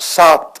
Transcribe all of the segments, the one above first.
7।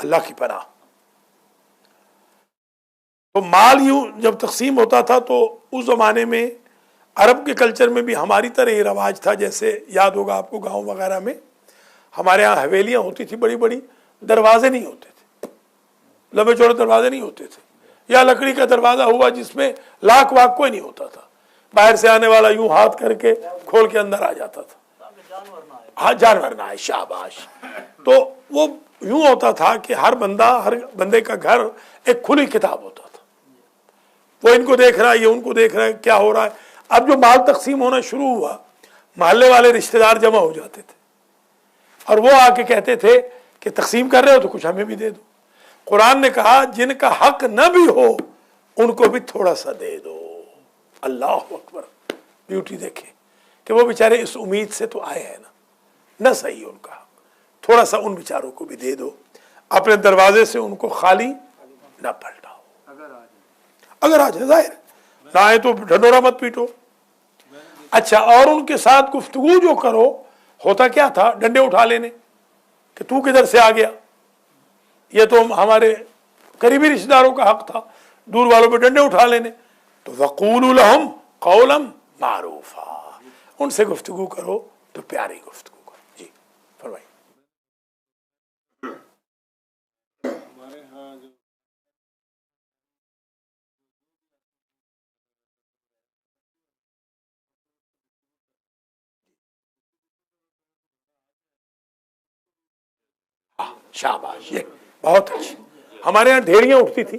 اللہ کی پناہ. تو مال یوں جب تقسیم ہوتا تھا تو اس زمانے میں عرب کے کلچر میں بھی ہماری طرح یہ رواج تھا. جیسے یاد ہوگا آپ کو گاؤں وغیرہ میں ہمارے ہاں حویلیاں ہوتی تھی بڑی بڑی, دروازے نہیں ہوتے تھے, لمبے چوڑے دروازے نہیں ہوتے تھے, یا لکڑی کا دروازہ ہوا جس میں لاک واک کوئی نہیں ہوتا تھا, باہر سے آنے والا یوں ہاتھ کر کے کھول کے اندر آ جاتا تھا. ہاں جانور نہ آئے, شاباش. تو وہ یوں ہوتا تھا کہ ہر بندے کا گھر ایک کھلی کتاب ہوتا تھا. وہ ان کو دیکھ رہا ہے, یہ ان کو دیکھ رہا ہے, کیا ہو رہا ہے. اب جو مال تقسیم ہونا شروع ہوا, محلے والے رشتہ دار جمع ہو جاتے تھے اور وہ آ کے کہتے تھے کہ تقسیم کر رہے ہو تو کچھ ہمیں بھی دے دو. قرآن نے کہا جن کا حق نہ بھی ہو ان کو بھی تھوڑا سا دے دو. اللہ اکبر, بیوٹی دیکھیں کہ وہ بیچارے اس امید سے تو آئے ہیں نہ صحیح ان کا حق, تھوڑا سا ان بیچاروں کو بھی دے دو. اپنے دروازے سے ان کو خالی نہ پلٹاؤ. اگر آ جائے ظاہر نہ آئے تو ڈھنڈورا مت پیٹو. اچھا, اور ان کے ساتھ گفتگو جو کرو, ہوتا کیا تھا, ڈنڈے اٹھا لینے کہ تو کدھر سے آ گیا. یہ تو ہمارے قریبی رشتہ داروں کا حق تھا, دور والوں پہ ڈنڈے اٹھا لینے. تو وَقُولُوا لَهُمْ قَوْلًا مَعْرُوفًا, ان سے گفتگو کرو تو پیاری گفتگو کرو. جی فرمائیے. ہمارے ہاں جو شاباش, یہ بہت اچھی. ہمارے ہاں ڈھیریاں اٹھتی تھی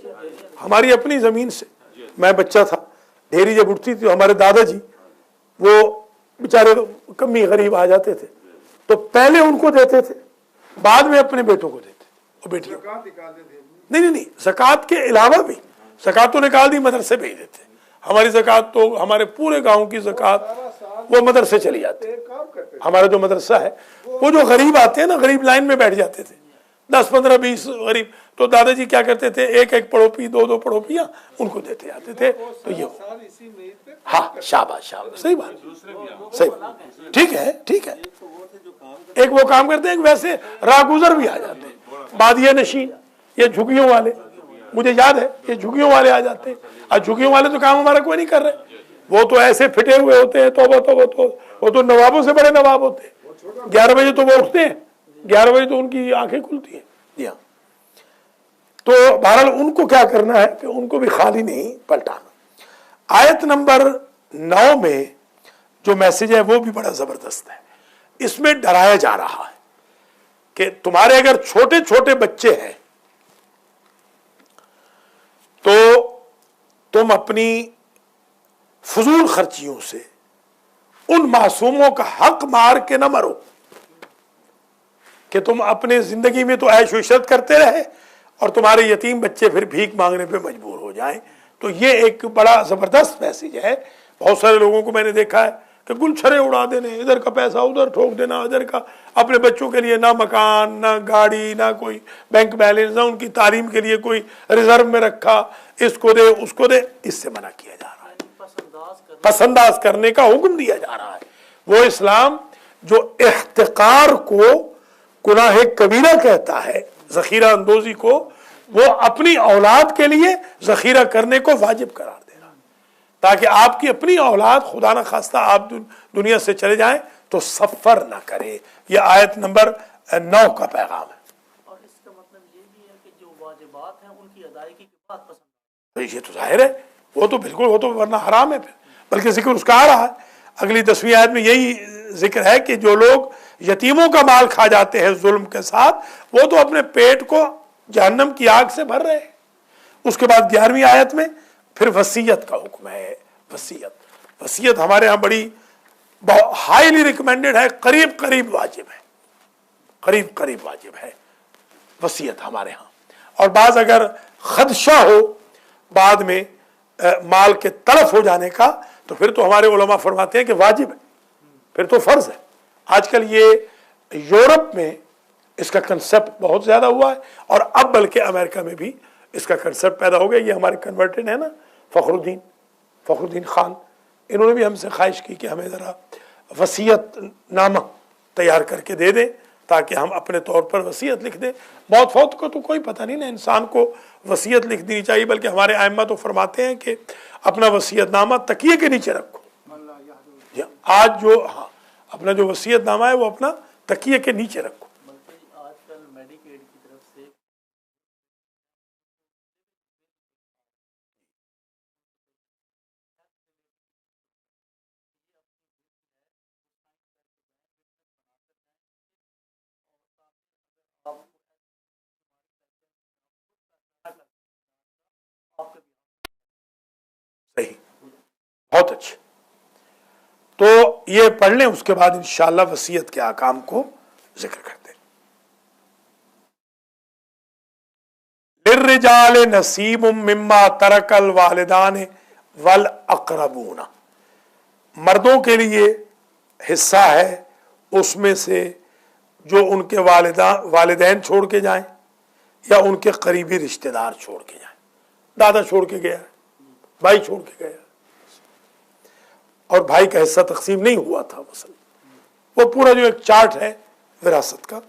ہماری اپنی زمین سے. میں بچہ تھا, ڈھیری جب اٹھتی تھی تو ہمارے دادا جی وہ بیچارے کمی غریب آ جاتے تھے تو پہلے ان کو دیتے تھے, بعد میں اپنے بیٹوں کو دیتے اور بیٹیوں کو. نہیں, زکوٰۃ کے علاوہ بھی زکوٰۃ تو نکال دی, مدرسے بھیج دیتے. ہماری زکوٰۃ تو ہمارے پورے گاؤں کی زکوٰۃ وہ مدرسے چلی جاتی ہے. ہمارا جو مدرسہ ہے وہ جو غریب آتے ہیں نا, غریب لائن میں بیٹھ جاتے تھے 10 15 20 غریب, تو دادا جی کیا کرتے تھے, ایک ایک پڑوپی 2 پڑوپیاں ان کو دیتے جاتے تھے. تو یہ ہاں شاباش شاباش, صحیح بات, صحیح بات, ٹھیک ہے. ایک وہ کام کرتے ہیں, ایک ویسے راہ گزر بھی آ جاتے ہیں, بادیہ نشین, یہ جھگیوں والے, مجھے یاد ہے یہ جھگیوں والے آ جاتے ہیں. اور جھگیوں والے تو کام ہمارا کوئی نہیں کر رہے, وہ تو ایسے پھٹے ہوئے ہوتے ہیں, توبہ, وہ تو نوابوں سے بڑے نواب ہوتے ہیں. 11 بجے تو وہ اٹھتے ہیں, 11 بجے تو ان کی آنکھیں کھلتی ہیں. جی ہاں, تو بہرحال ان کو کیا کرنا ہے کہ ان کو بھی خالی نہیں پلٹانا. آیت نمبر 9 میں جو میسج ہے وہ بھی بڑا زبردست ہے. اس میں ڈرایا جا رہا ہے کہ تمہارے اگر چھوٹے چھوٹے بچے ہیں تو تم اپنی فضول خرچیوں سے ان معصوموں کا حق مار کے نہ مرو کہ تم اپنے زندگی میں تو عیش و عشرت کرتے رہے اور تمہارے یتیم بچے پھر بھیک مانگنے پہ مجبور ہو جائیں. تو یہ ایک بڑا زبردست میسج ہے. بہت سارے لوگوں کو میں نے دیکھا ہے کہ گلچھرے اڑا دینے, ادھر کا پیسہ ادھر ٹھوک دینا, ادھر کا اپنے بچوں کے لیے نہ مکان, نہ گاڑی, نہ کوئی بینک بیلنس, نہ ان کی تعلیم کے لیے کوئی ریزرو میں رکھا, اس کو دے اس کو دے. اس سے منع کیا جا رہا ہے, پس انداز کرنے کا حکم دیا جا رہا ہے. وہ اسلام جو احتقار کو گناہ کبیرہ کہتا ہے, ذخیرہ اندوزی کو, وہ اپنی اولاد کے لیے ذخیرہ کرنے کو واجب قرار دے رہا ہے تاکہ آپ کی اپنی اولاد خدا نہ خواستہ آپ دنیا سے چلے جائیں تو سفر نہ کرے. یہ آیت نمبر 9 کا پیغام ہے. اور اس کا مطلب یہ بھی ہے کہ جو واجبات ہیں ان کی ادائیگی کی بات پسند, یہ تو ظاہر ہے, وہ تو بالکل, وہ تو ورنہ حرام ہے پھر. بلکہ ذکر اس کا آ رہا ہے اگلی 10ویں آیت میں, یہی ذکر ہے کہ جو لوگ یتیموں کا مال کھا جاتے ہیں ظلم کے ساتھ, وہ تو اپنے پیٹ کو جہنم کی آگ سے بھر رہے ہیں. اس کے بعد 11ویں آیت میں پھر وصیت کا حکم ہے. وصیت ہمارے ہاں بڑی ہائیلی ریکمینڈڈ ہے, قریب واجب ہے, قریب واجب ہے وصیت ہمارے ہاں. اور بعض اگر خدشہ ہو بعد میں مال کے تلف ہو جانے کا تو پھر تو ہمارے علماء فرماتے ہیں کہ واجب ہے, پھر تو فرض ہے. آج کل یہ یورپ میں اس کا کنسپٹ بہت زیادہ ہوا ہے, اور اب بلکہ امریکہ میں بھی اس کا کنسپٹ پیدا ہو گیا. یہ ہمارے کنورٹڈ ہے نا فخر الدین خان, انہوں نے بھی ہم سے خواہش کی کہ ہمیں ذرا وصیت نامہ تیار کر کے دے دیں تاکہ ہم اپنے طور پر وصیت لکھ دیں. موت فوت کو تو کوئی پتہ نہیں نا, انسان کو وصیت لکھ دینی چاہیے, بلکہ ہمارے ائمہ تو فرماتے ہیں کہ اپنا وصیت نامہ تکیے کے نیچے رکھو. آج جو اپنا جو وصیت نامہ ہے وہ اپنا تکیے کے نیچے رکھو. بلکہ آج کل میڈیکیڈ کی طرف سے صحیح, بہت اچھے. تو یہ پڑھ لیں, اس کے بعد انشاءاللہ وصیت کے احکام کو ذکر کرتے ہیں. للرجال نصیب مما ترک الوالدان والاقربون, مردوں کے لیے حصہ ہے اس میں سے جو ان کے والدین چھوڑ کے جائیں یا ان کے قریبی رشتہ دار چھوڑ کے جائیں. دادا چھوڑ کے گیا, بھائی چھوڑ کے گیا, اور بھائی کا حصہ تقسیم نہیں ہوا تھا مثلا, وہ پورا جو ایک چارٹ ہے وراثت کا,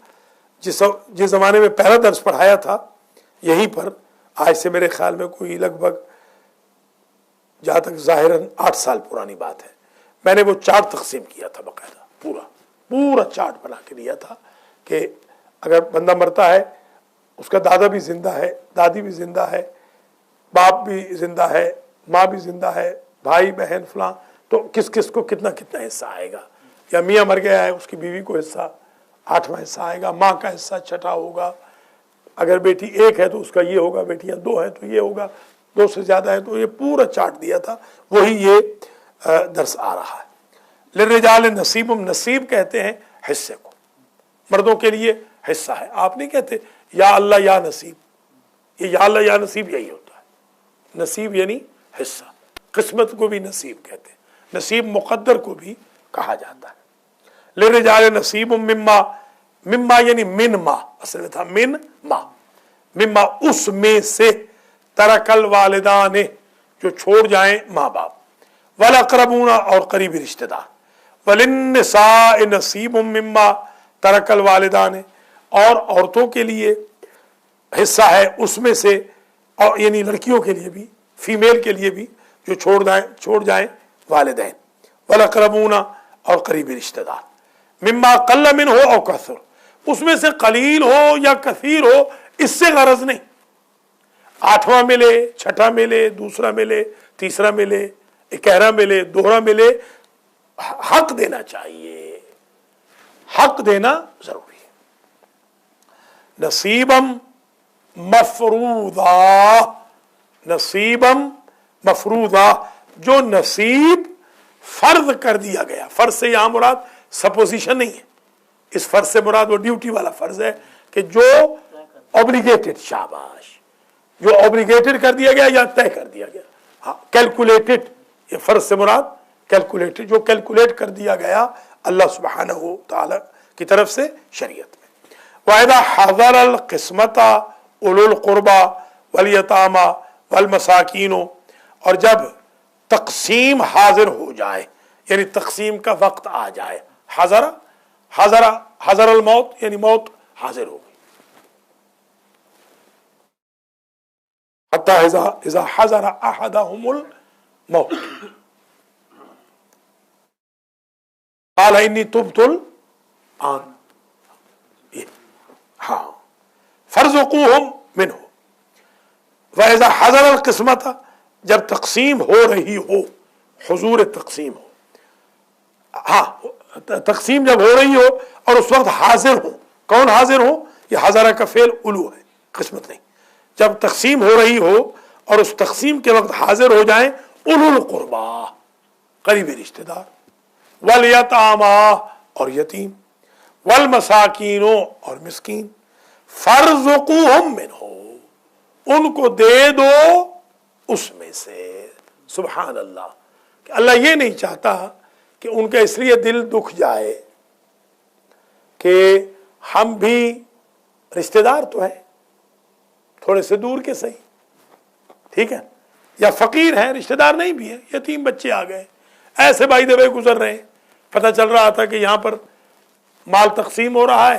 جس زمانے میں پہلا درس پڑھایا تھا یہیں پر, آج سے میرے خیال میں کوئی لگ بھگ جہاں تک ظاہراً 8 سال پرانی بات ہے, میں نے وہ چارٹ تقسیم کیا تھا باقاعدہ, پورا چارٹ بنا کے دیا تھا کہ اگر بندہ مرتا ہے, اس کا دادا بھی زندہ ہے, دادی بھی زندہ ہے, باپ بھی زندہ ہے, ماں بھی زندہ ہے, بھائی بہن فلاں, تو کس کس کو کتنا کتنا حصہ آئے گا. یا میاں مر گیا ہے, اس کی بیوی کو حصہ 8واں حصہ آئے گا, ماں کا حصہ 6واں ہوگا, اگر بیٹی 1 ہے تو اس کا یہ ہوگا, بیٹیاں 2 ہیں تو یہ ہوگا, 2 سے زیادہ ہے تو یہ پورا چارٹ دیا تھا, وہی یہ درس آ رہا ہے. للرجال نصیب, نصیب کہتے ہیں حصے کو, مردوں کے لیے حصہ ہے. آپ نہیں کہتے یا اللہ یا نصیب, یہ یا اللہ یا نصیب یہی ہوتا ہے. نصیب یعنی حصہ, قسمت کو بھی نصیب کہتے ہیں, نصیب مقدر کو بھی کہا جاتا ہے. للرجال نصیب مما یعنی من ما, اصل میں تھا من ما, مما اس میں سے, ترک الوالدان جو چھوڑ جائیں ماں باپ, والاقربون اور قریبی رشتہ دار, وللنساء نصیب مما ترک الوالدان اور عورتوں کے لیے حصہ ہے اس میں سے, اور یعنی لڑکیوں کے لیے بھی, فیمیل کے لیے بھی جو چھوڑ جائیں والدین, والاقربون اور قریبی رشتہ دار, مما قل منہ او کثر, اس میں سے قلیل ہو یا کثیر ہو اس سے غرض نہیں, 8واں ملے, 6واں ملے, 2 ملے, 3 ملے, 11 ملے, 2 ملے, حق دینا چاہیے, حق دینا ضروری ہے. نصیبم مفروضہ, نصیبم مفروضہ, جو نصیب فرض کر دیا گیا. فرض سے یہاں مراد سپوزیشن نہیں ہے, اس فرض سے مراد وہ ڈیوٹی والا فرض ہے کہ جو اوبلیگیٹڈ, شاباش, جو اوبلیگیٹڈ کر دیا گیا یا طے کر دیا گیا. ہاں, کیلکولیٹڈ, یہ فرض سے مراد کیلکولیٹڈ, جو کیلکولیٹ کر دیا گیا اللہ سبحانہ و تعالی کی طرف سے شریعت میں. وَإِذَا حَضَرَ الْقِسْمَةَ أُولُو الْقُرْبَى وَالْيَتَامَى وَالْمَسَاكِينُ, اور جب تقسیم حاضر ہو جائے, یعنی تقسیم کا وقت آ جائے. حضر الموت یعنی موت حاضر ہو گئی. حتی اذا حضر احدهم الموت قال انی تبت الآن, ہاں, فارزقوہم منہ. وَإِذَا حَضَرَ الْقِسْمَةَ, جب تقسیم ہو رہی ہو, حضور تقسیم ہو, ہاں, تقسیم جب ہو رہی ہو اور اس وقت حاضر ہو. کون حاضر ہو؟ یہ حضرہ کا فعل علو ہے, قسمت نہیں. جب تقسیم ہو رہی ہو اور اس تقسیم کے وقت حاضر ہو جائیں اولو القربا, قریبی رشتہ دار, والیتاما اور یتیم, والمساکین اور مسکین, فارزقوہم منہ, ان کو دے دو اس میں سے. سبحان اللہ, کہ اللہ یہ نہیں چاہتا کہ ان کا اس لیے دل دکھ جائے کہ ہم بھی رشتہ دار تو ہیں, تھوڑے سے دور کے صحیح, ٹھیک ہے, یا فقیر ہیں, رشتہ دار نہیں بھی ہیں, یتیم بچے آ گئے, ایسے بائی دے گزر رہے ہیں, پتہ چل رہا تھا کہ یہاں پر مال تقسیم ہو رہا ہے,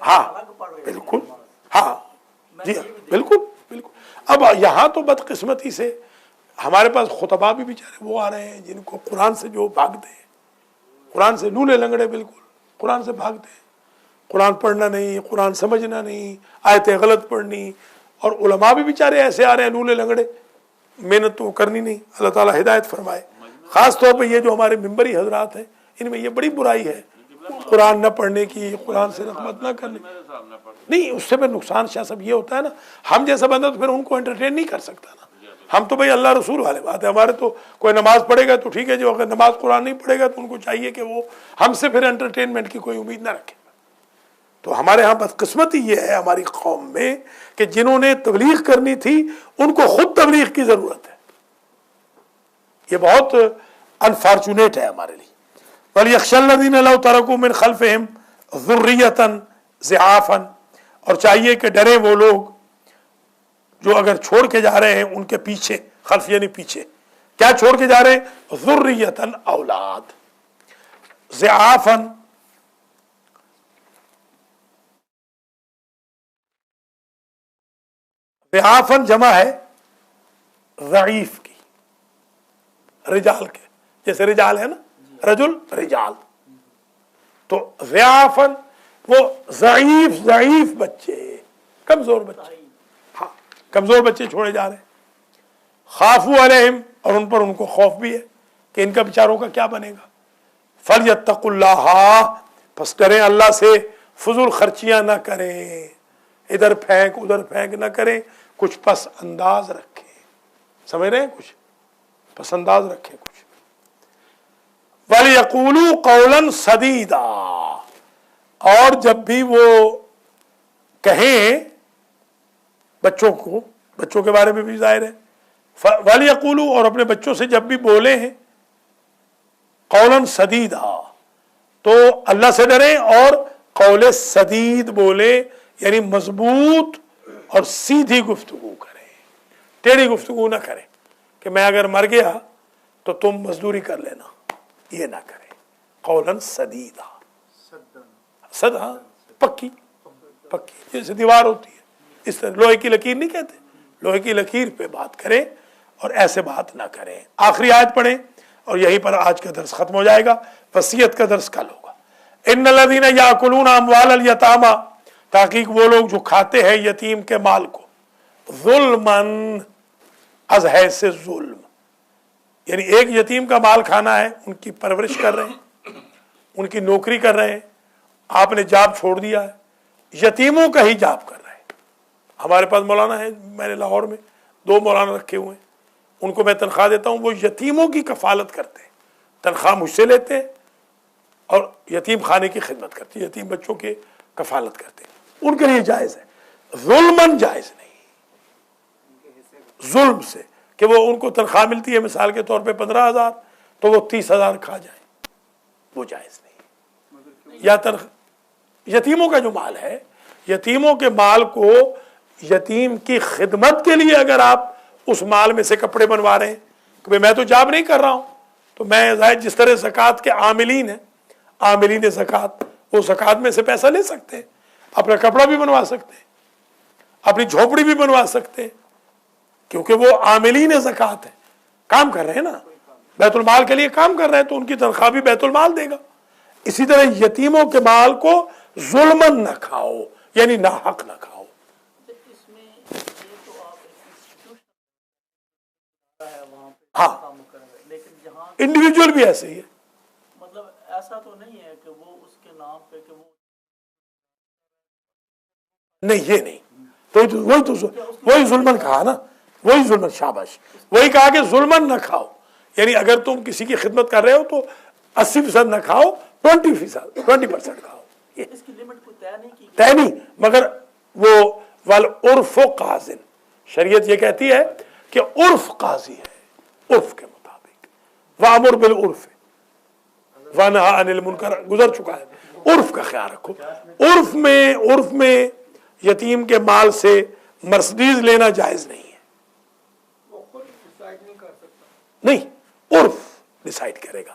ہاں بالکل، ہاں جی ہاں بالکل بالکل. اب یہاں تو بدقسمتی سے ہمارے پاس خطبہ بھی بیچارے وہ آ رہے ہیں جن کو قرآن سے جو بھاگتے ہیں، قرآن سے لولے لنگڑے، بالکل قرآن سے بھاگتے ہیں. قرآن پڑھنا نہیں، قرآن سمجھنا نہیں، آیتیں غلط پڑھنی. اور علماء بھی بیچارے ایسے آ رہے ہیں لولے لنگڑے، محنت تو کرنی نہیں. اللہ تعالیٰ ہدایت فرمائے. خاص طور پہ یہ جو ہمارے ممبری حضرات ہیں، ان میں یہ بڑی برائی ہے، قرآن نہ پڑھنے کی، قرآن سے رحمت نہ کرنے. نہیں، اس سے پھر نقصان شاہ صاحب یہ ہوتا ہے نا، ہم جیسا بندہ تو پھر ان کو انٹرٹین نہیں کر سکتا نا. ہم تو بھائی اللہ رسول والے بات ہے. ہمارے تو کوئی نماز پڑھے گا تو ٹھیک ہے، جو اگر نماز قرآن نہیں پڑھے گا تو ان کو چاہیے کہ وہ ہم سے پھر انٹرٹینمنٹ کی کوئی امید نہ رکھے. تو ہمارے ہاں بدقسمتی یہ ہے ہماری قوم میں کہ جنہوں نے تبلیغ کرنی تھی ان کو خود تبلیغ کی ضرورت ہے. یہ بہت انفارچونیٹ ہے ہمارے لیے. وَلْيَخْشَ الَّذِينَ لَوْ تَرَكُوا مِنْ خَلْفِهِمْ ذُرِّيَّةً ضِعَافًا، اور چاہیے کہ ڈریں وہ لوگ جو اگر چھوڑ کے جا رہے ہیں ان کے پیچھے، خلف یعنی پیچھے، کیا چھوڑ کے جا رہے ہیں؟ ذُرِّيَّةً اولاد. ضِعَافًا ضعافاً جمع ہے ضعیف کی، رجال کے، جیسے رجال ہے نا، رجل رجال. تو ضعافاً وہ ضعیف بچے، کمزور بچے، ہاں کمزور بچے چھوڑے جا رہے ہیں. خافوا علیہم، اور ان پر ان کو خوف بھی ہے کہ ان کا بیچاروں کا کیا بنے گا. فلیتقوا اللہ، پس ڈریں اللہ سے، فضول خرچیاں نہ کریں، ادھر پھینک ادھر پھینک نہ کریں، کچھ پس انداز رکھیں. سمجھ رہے ہیں؟ کچھ پس انداز رکھیں کچھ. وَلْيَقُولُوا قَوْلًا سَدِيدًا، اور جب بھی وہ کہیں بچوں کو، بچوں کے بارے میں بھی ظاہر ہے، وَلْيَقُولُوا، اور اپنے بچوں سے جب بھی بولے ہیں، قَوْلًا سَدِيدًا، تو اللہ سے ڈریں اور قول سدید بولے، یعنی مضبوط اور سیدھی گفتگو کریں، ٹیڑھی گفتگو نہ کریں کہ میں اگر مر گیا تو تم مزدوری کر لینا، یہ نہ کریں. قولاً سدیدا، سدا پکی پکی، جیسے دیوار ہوتی ہے اس طرح، لوہے کی لکیر نہیں کہتے، لوہے کی لکیر پہ بات کریں اور ایسے بات نہ کریں. آخری آیت پڑھیں اور یہیں پر آج کا درس ختم ہو جائے گا. وصیت کا درس کل ہوگا. ان الذین یاکلون اموال الیتامی، تحقیق وہ لوگ جو کھاتے ہیں یتیم کے مال کو، ظلماً، از ہے سے ظلم، یعنی ایک یتیم کا مال کھانا ہے، ان کی پرورش کر رہے ہیں، ان کی نوکری کر رہے ہیں، آپ نے جاب چھوڑ دیا ہے، یتیموں کا ہی جاب کر رہے ہیں. ہمارے پاس مولانا ہے، میں نے لاہور میں 2 مولانا رکھے ہوئے ہیں، ان کو میں تنخواہ دیتا ہوں، وہ یتیموں کی کفالت کرتے ہیں، تنخواہ مجھ سے لیتے ہیں اور یتیم خانے کی خدمت کرتے ہیں، یتیم بچوں کی کفالت کرتے ہیں. ان کے لیے جائز ہے، ظلماً جائز نہیں، ظلم سے کہ وہ ان کو تنخواہ ملتی ہے مثال کے طور پہ 15,000 تو وہ 30,000 کھا جائیں، وہ جائز نہیں. یا یتیموں کا جو مال ہے، یتیموں کے مال کو یتیم کی خدمت کے لیے اگر آپ اس مال میں سے کپڑے بنوا رہے ہیں کہ میں تو جاب نہیں کر رہا ہوں، تو میں ظاہر جس طرح زکوٰۃ کے عاملین ہیں، عاملین زکوٰۃ، وہ زکوٰۃ میں سے پیسہ لے سکتے ہیں، اپنا کپڑا بھی بنوا سکتے ہیں، اپنی جھوپڑی بھی بنوا سکتے ہیں، کیونکہ وہ عاملین زکوٰۃ ہیں، کام کر رہے ہیں نا، بیت المال کے لیے کام کر رہے ہیں، تو ان کی تنخواہ بھی بیت المال دے گا. اسی طرح یتیموں کے مال کو ظلماً نہ کھاؤ، یعنی ناحق نہ کھاؤ. اس میں یہ تو آپ انسٹیٹیوشن ہے وہاں پہ ہاں، کام کر رہے ہیں، لیکن جہاں انڈیویجول بھی ایسے ہی ہے. مطلب ایسا تو نہیں ہے کہ وہ اس کے نام پہ کہ وہ نہیں، یہ نہیں، وہی ظلماً کہا نا، وہی ظلماً، شاباش، وہی کہا کہ ظلماً نہ کھاؤ. یعنی اگر تم کسی کی خدمت کر رہے ہو تو 80% نہ کھاؤ، 20% کھاؤ. اس کی لمٹ کوئی طے نہیں کی طے نہیں، مگر وہ والعرف قاضٍ، شریعت یہ کہتی ہے کہ عرف قاضی ہے، عرف کے مطابق. وَأَمُرْ بِالْعُرْفِ وَنَهَ عَنِ الْمُنْكَرِ گزر چکا ہے. عرف کا خیال رکھو. عرف میں یتیم کے مال سے مرسڈیز لینا جائز نہیں ہے. وہ خود ڈیسائیڈ نہیں کر سکتا. نہیں، عرف ڈیسائیڈ کرے گا.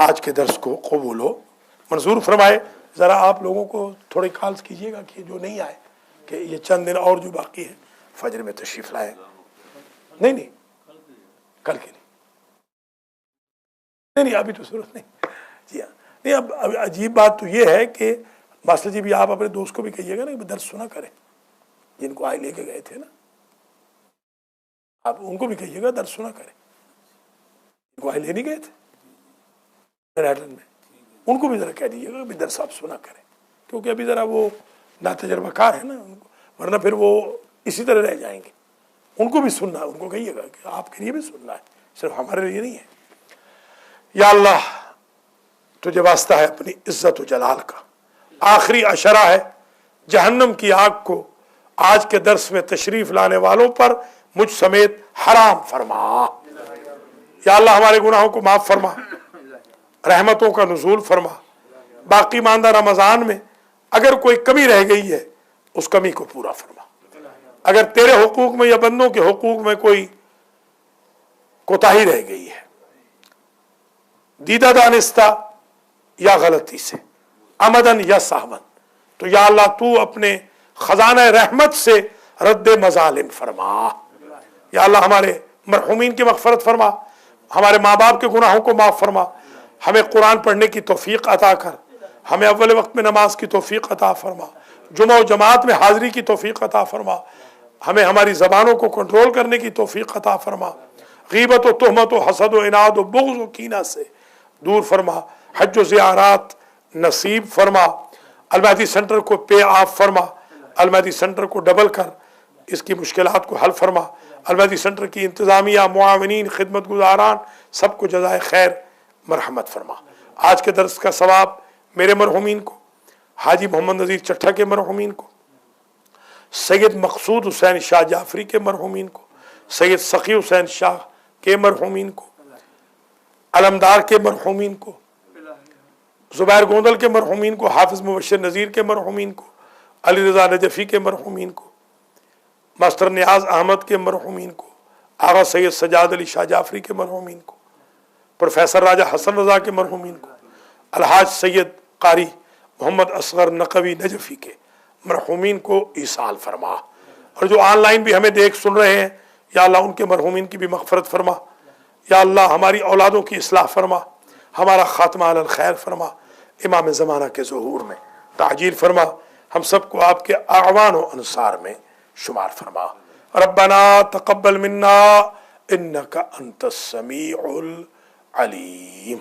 آج کے درس کو قبول و منظور فرمائے۔ ذرا آپ لوگوں کو تھوڑے کالز کیجیے گا کہ جو نہیں آئے کہ یہ چند دن اور جو باقی ہے فجر میں تشریف لائیں۔ نہیں کل کے لیے نہیں ابھی تو ضرورت نہیں۔ جی ہاں نہیں، اب عجیب بات تو یہ ہے کہ ماسٹر جی بھی آپ اپنے دوست کو بھی کہیے گا نا کہ درس سنا کریں، جن کو آئے لے کے گئے تھے نا، آپ ان کو بھی کہیے گا درس سنا کریں، جن کو آئے لے نہیں گئے تھے میرٹن میں، ان کو بھی ذرا کہہ دیجیے گا کہ درس آپ سنا کریں، کیونکہ ابھی ذرا وہ ناتجربہ کار ہے نا، ورنہ پھر وہ اسی طرح رہ جائیں گے۔ ان کو بھی سننا ہے، ان کو کہیے گا کہ آپ کے لیے بھی سننا ہے، صرف ہمارے لیے نہیں ہے۔ یا اللہ تجھے واسطہ ہے اپنی عزت و جلال کا، آخری اشرہ ہے جہنم کی آگ کو آج کے درس میں تشریف لانے والوں پر مجھ سمیت حرام فرما۔ یا اللہ ہمارے گناہوں کو معاف فرما، رحمتوں کا نزول فرما، باقی ماندہ رمضان میں اگر کوئی کمی رہ گئی ہے اس کمی کو پورا فرما، اگر تیرے حقوق میں یا بندوں کے حقوق میں کوئی کوتاہی رہ گئی ہے دیدہ دانستہ یا غلطی سے، عمدن یا سہون، تو یا اللہ تو اپنے خزانہ رحمت سے رد مظالم فرما۔ یا اللہ ہمارے مرحومین کی مغفرت فرما، ہمارے ماں باپ کے گناہوں کو معاف فرما، ہمیں قرآن پڑھنے کی توفیق عطا کر، ہمیں اول وقت میں نماز کی توفیق عطا فرما، جمعہ و جماعت میں حاضری کی توفیق عطا فرما، ہمیں ہماری زبانوں کو کنٹرول کرنے کی توفیق عطا فرما، غیبت و تہمت و حسد و عناد و بغض و کینہ سے دور فرما، حج و زیارات نصیب فرما، المہدی سینٹر کو پے آف فرما، المہدی سینٹر کو ڈبل کر اس کی مشکلات کو حل فرما، المہدی سینٹر کی انتظامیہ، معاونین، خدمت گزاران سب کو جزائے خیر مرحمت فرما۔ آج کے درس کا ثواب میرے مرحومین کو، حاجی محمد نذیر چٹھا کے مرحومین کو، سید مقصود حسین شاہ جعفری کے مرحومین کو، سید سخی حسین شاہ کے مرحومین کو، علمدار کے مرحومین کو، زبیر گوندل کے مرحومین کو، حافظ مبشر نذیر کے مرحومین کو، علی رضا نجفی کے مرحومین کو، ماسٹر نیاز احمد کے مرحومین کو، آغا سید سجاد علی شاہ جعفری کے مرحومین کو، پروفیسر راجہ حسن رضا کے مرحومین کو، الحاج سید قاری محمد اصغر نقوی نجفی کے مرحومین کو ایصال فرما، اور جو آن لائن بھی ہمیں دیکھ سن رہے ہیں یا اللہ ان کے مرحومین کی بھی مغفرت فرما، یا اللہ ہماری اولادوں کی اصلاح فرما، ہمارا خاتمہ علی الخیر فرما، امام زمانہ کے ظہور میں تعجیل فرما، ہم سب کو آپ کے اعوان و انصار میں شمار فرما۔ ربنا تقبل منا انک انت السمیع العلیم۔